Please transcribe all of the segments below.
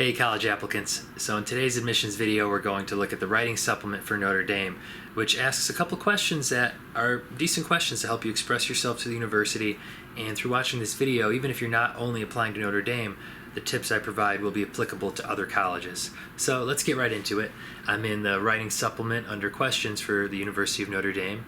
Hey college applicants, so in today's admissions video we're going to look at the writing supplement for Notre Dame, which asks a couple questions that are decent questions to help you express yourself to the university. And through watching this video, even if you're not only applying to Notre Dame, the tips I provide will be applicable to other colleges. So let's get right into it. I'm in the writing supplement under questions for the University of Notre Dame.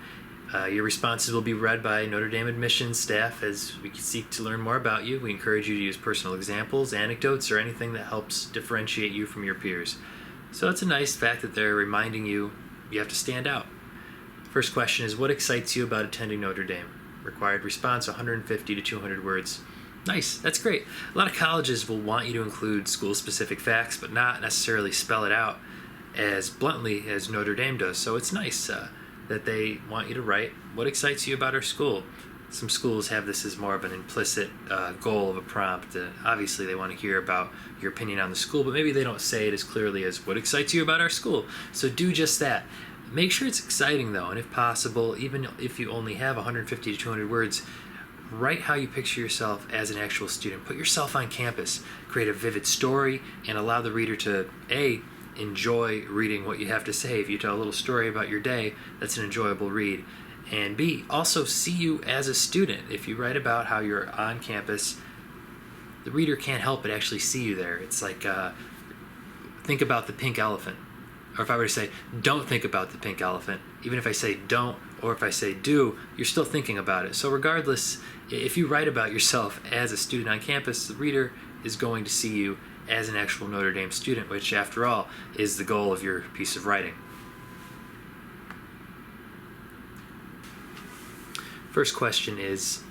Your responses will be read by Notre Dame admissions staff as we seek to learn more about you. We encourage you to use personal examples, anecdotes, or anything that helps differentiate you from your peers. So it's a nice fact that they're reminding you have to stand out. First question is, what excites you about attending Notre Dame? Required response, 150 to 200 words. Nice, that's great. A lot of colleges will want you to include school-specific facts, but not necessarily spell it out as bluntly as Notre Dame does. So it's nice that they want you to write what excites you about our school. Some schools have this as more of an implicit goal of a prompt. Obviously they want to hear about your opinion on the school, but maybe they don't say it as clearly as what excites you about our school. So do just that. Make sure it's exciting though, and if possible, even if you only have 150 to 200 words, write how you picture yourself as an actual student. Put yourself on campus, create a vivid story, and allow the reader to enjoy reading what you have to say. If you tell a little story about your day, that's an enjoyable read. And B, also see you as a student. If you write about how you're on campus, the reader can't help but actually see you there. It's like, think about the pink elephant. Or if I were to say, don't think about the pink elephant, even if I say don't, or if I say do, you're still thinking about it. So regardless, if you write about yourself as a student on campus, the reader is going to see you as an actual Notre Dame student, which after all is the goal of your piece of writing. First question is,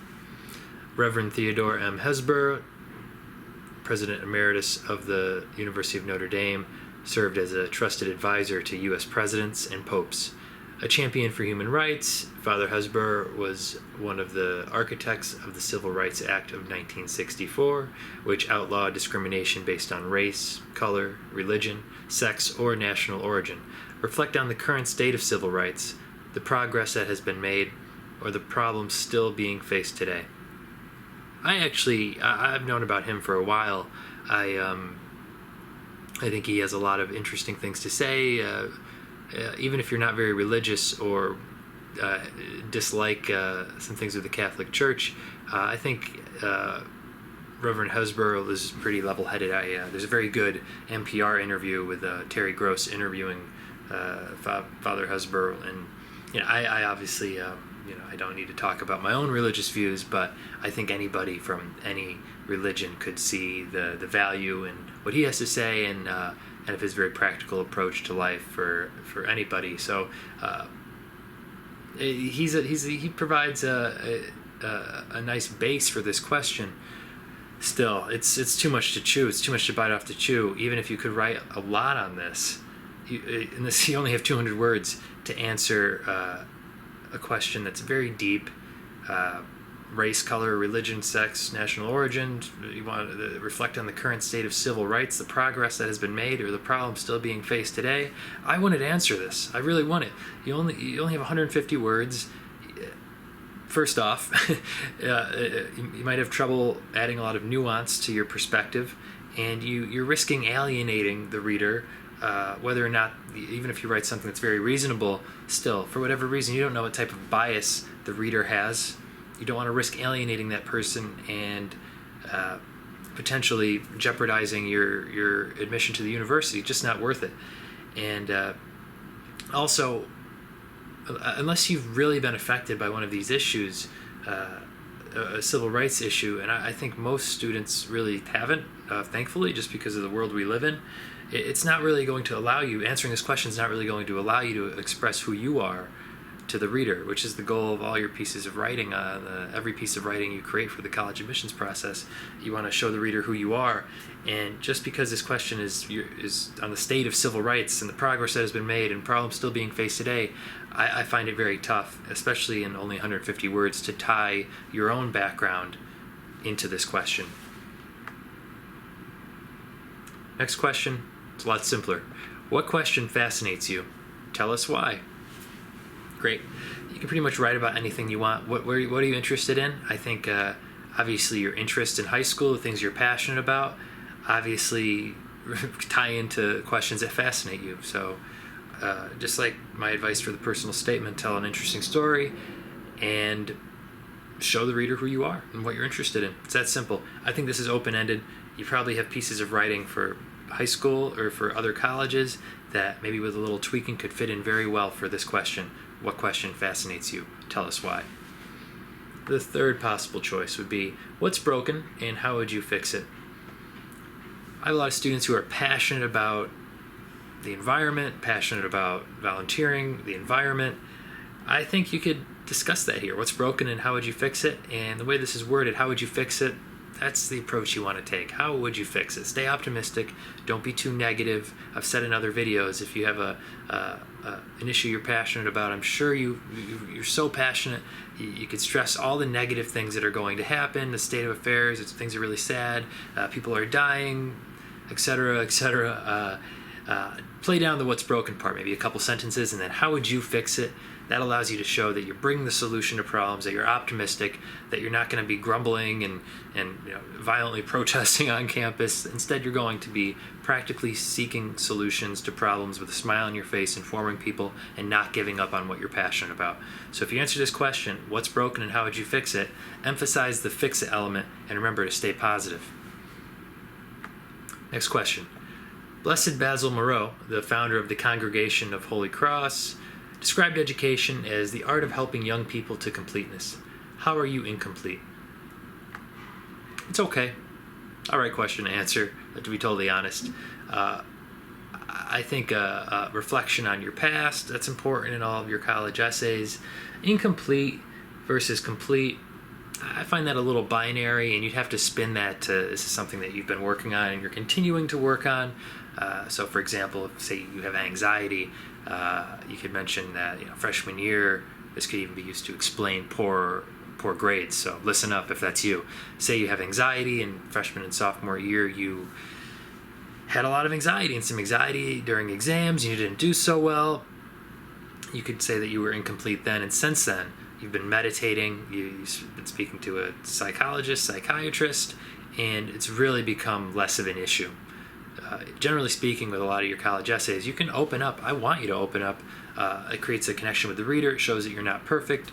Reverend Theodore M. Hesburgh, President Emeritus of the University of Notre Dame, served as a trusted advisor to U.S. presidents and popes. A champion for human rights, Father Hesburgh was one of the architects of the Civil Rights Act of 1964, which outlawed discrimination based on race, color, religion, sex, or national origin. Reflect on the current state of civil rights, the progress that has been made, or the problems still being faced today. I've known about him for a while. I think he has a lot of interesting things to say. Even if you're not very religious or dislike some things of the Catholic Church, I think Reverend Hesburgh is pretty level-headed. There's a very good NPR interview with Terry Gross interviewing Father Hesburgh, and I obviously I don't need to talk about my own religious views, but I think anybody from any religion could see the value in what he has to say and of his very practical approach to life for anybody. So he provides a nice base for this question. Still, it's too much to chew. It's too much to bite off to chew. Even if you could write a lot on this, you only have 200 words to answer a question that's very deep. Race, color, religion, sex, national origin. You want to reflect on the current state of civil rights, the progress that has been made, or the problems still being faced today. I wanted to answer this. I really want it. You only have 150 words. First off, you might have trouble adding a lot of nuance to your perspective, and you're risking alienating the reader. Whether or not, even if you write something that's very reasonable, still, for whatever reason, you don't know what type of bias the reader has. You don't want to risk alienating that person and potentially jeopardizing your admission to the university. Just not worth it. And also, unless you've really been affected by one of these issues, a civil rights issue, and I think most students really haven't, thankfully, just because of the world we live in, it's not really going to allow you, answering this question is not really going to allow you to express who you are to the reader, which is the goal of all your pieces of writing. Every piece of writing you create for the college admissions process, you want to show the reader who you are. And just because this question is on the state of civil rights and the progress that has been made and problems still being faced today, I find it very tough, especially in only 150 words, to tie your own background into this question. Next question, it's a lot simpler. What question fascinates you? Tell us why. Great. You can pretty much write about anything you want. What are you interested in? I think obviously your interest in high school, the things you're passionate about. Obviously tie into questions that fascinate you. So just like my advice for the personal statement, tell an interesting story and show the reader who you are and what you're interested in. It's that simple. I think this is open-ended. You probably have pieces of writing for high school or for other colleges that maybe with a little tweaking could fit in very well for this question. What question fascinates you? Tell us why. The third possible choice would be, what's broken and how would you fix it? I have a lot of students who are passionate about the environment, passionate about volunteering, the environment. I think you could discuss that here. What's broken and how would you fix it? And the way this is worded, how would you fix it? That's the approach you want to take. How would you fix it? Stay optimistic. Don't be too negative. I've said in other videos, if you have an issue you're passionate about, I'm sure you're so passionate, you could stress all the negative things that are going to happen, the state of affairs, things are really sad, people are dying, etc., etc. Play down the what's broken part, maybe a couple sentences, and then how would you fix it? That allows you to show that you're bringing the solution to problems, that you're optimistic, that you're not going to be grumbling and violently protesting on campus. Instead, you're going to be practically seeking solutions to problems with a smile on your face, informing people, and not giving up on what you're passionate about. So if you answer this question, what's broken and how would you fix it, emphasize the fix it element, and remember to stay positive. Next question. Blessed Basil Moreau, the founder of the Congregation of Holy Cross, described education as the art of helping young people to completeness. How are you incomplete? It's okay. All right question to answer, to be totally honest. I think reflection on your past, that's important in all of your college essays. Incomplete versus complete, I find that a little binary, and you'd have to spin that to this is something that you've been working on and you're continuing to work on. So for example, if say you have anxiety, you could mention that freshman year, this could even be used to explain poor grades. So listen up if that's you. Say you have anxiety in freshman and sophomore year, you had a lot of anxiety and some anxiety during exams, and you didn't do so well. You could say that you were incomplete then, and since then, you've been meditating, you've been speaking to a psychologist, psychiatrist, and it's really become less of an issue. Generally speaking, with a lot of your college essays, you can open up. I want you to open up. It creates a connection with the reader. It shows that you're not perfect.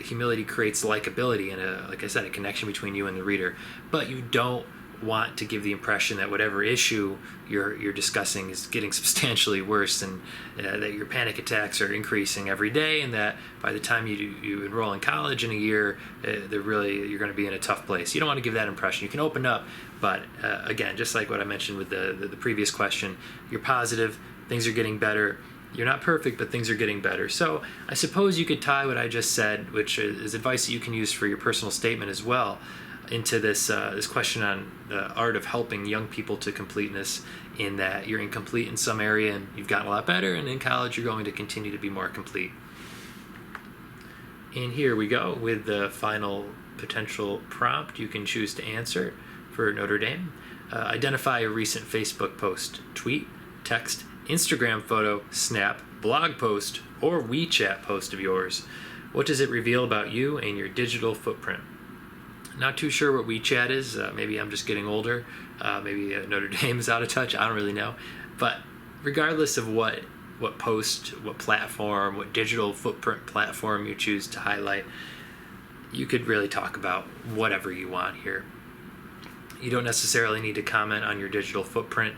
Humility creates likability and, like I said, a connection between you and the reader. But you don't want to give the impression that whatever issue you're discussing is getting substantially worse, and that your panic attacks are increasing every day, and that by the time you enroll in college in a year, you're going to be in a tough place. You don't want to give that impression. You can open up, but again, just like what I mentioned with the previous question, you're positive, things are getting better. You're not perfect, but things are getting better. So I suppose you could tie what I just said, which is advice that you can use for your personal statement as well, into this question on the art of helping young people to completeness, in that you're incomplete in some area and you've gotten a lot better, and in college you're going to continue to be more complete. And here we go with the final potential prompt you can choose to answer for Notre Dame. Identify a recent Facebook post, tweet, text, Instagram photo, snap, blog post, or WeChat post of yours. What does it reveal about you and your digital footprint? Not too sure what WeChat is. Maybe I'm just getting older. Maybe Notre Dame is out of touch. I don't really know. But regardless of what post, what platform, what digital footprint platform you choose to highlight, you could really talk about whatever you want here. You don't necessarily need to comment on your digital footprint,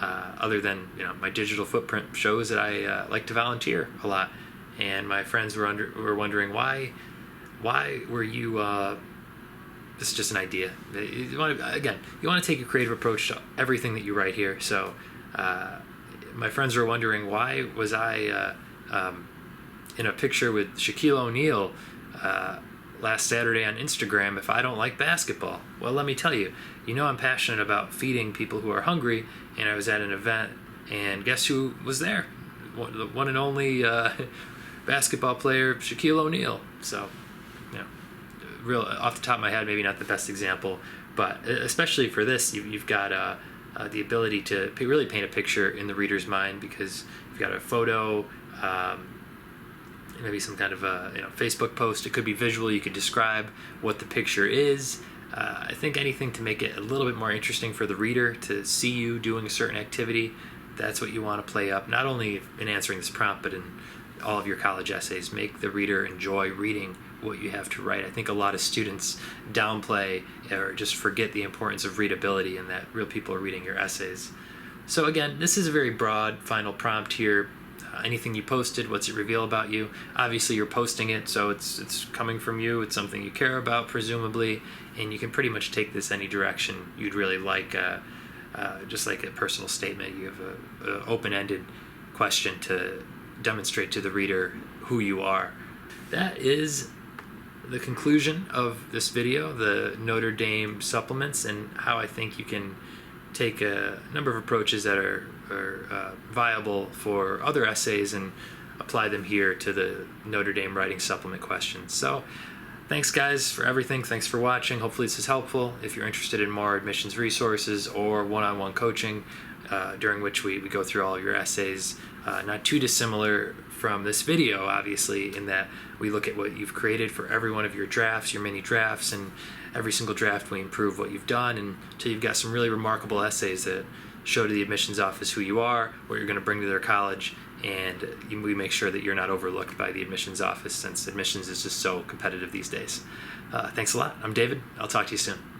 other than my digital footprint shows that I like to volunteer a lot, and my friends were wondering why were you. This is just an idea. You want to take a creative approach to everything that you write here. So my friends were wondering, why was I in a picture with Shaquille O'Neal last Saturday on Instagram if I don't like basketball? Well, let me tell you, I'm passionate about feeding people who are hungry, and I was at an event, and guess who was there? The one and only basketball player, Shaquille O'Neal. So, real off the top of my head, maybe not the best example, but especially for this, you've got the ability to really paint a picture in the reader's mind, because you've got a photo, maybe some kind of a Facebook post. It could be visual. You could describe what the picture is. I think anything to make it a little bit more interesting for the reader to see you doing a certain activity, that's what you want to play up, not only in answering this prompt, but in all of your college essays. Make the reader enjoy reading what you have to write. I think a lot of students downplay or just forget the importance of readability and that real people are reading your essays. So again, this is a very broad final prompt here. Anything you posted, what's it reveal about you? Obviously you're posting it, so it's coming from you. It's something you care about, presumably, and you can pretty much take this any direction you'd really like. Just like a personal statement, you have an open-ended question to demonstrate to the reader who you are. That is the conclusion of this video, the Notre Dame supplements, and how I think you can take a number of approaches that are viable for other essays and apply them here to the Notre Dame writing supplement questions. So thanks guys for everything. Thanks for watching. Hopefully this is helpful. If you're interested in more admissions resources or one-on-one coaching during which we go through all of your essays, not too dissimilar from this video, obviously, in that we look at what you've created for every one of your drafts, your mini drafts, and every single draft we improve what you've done until you've got some really remarkable essays that show to the admissions office who you are, what you're going to bring to their college, and we make sure that you're not overlooked by the admissions office, since admissions is just so competitive these days. Thanks a lot. I'm David. I'll talk to you soon.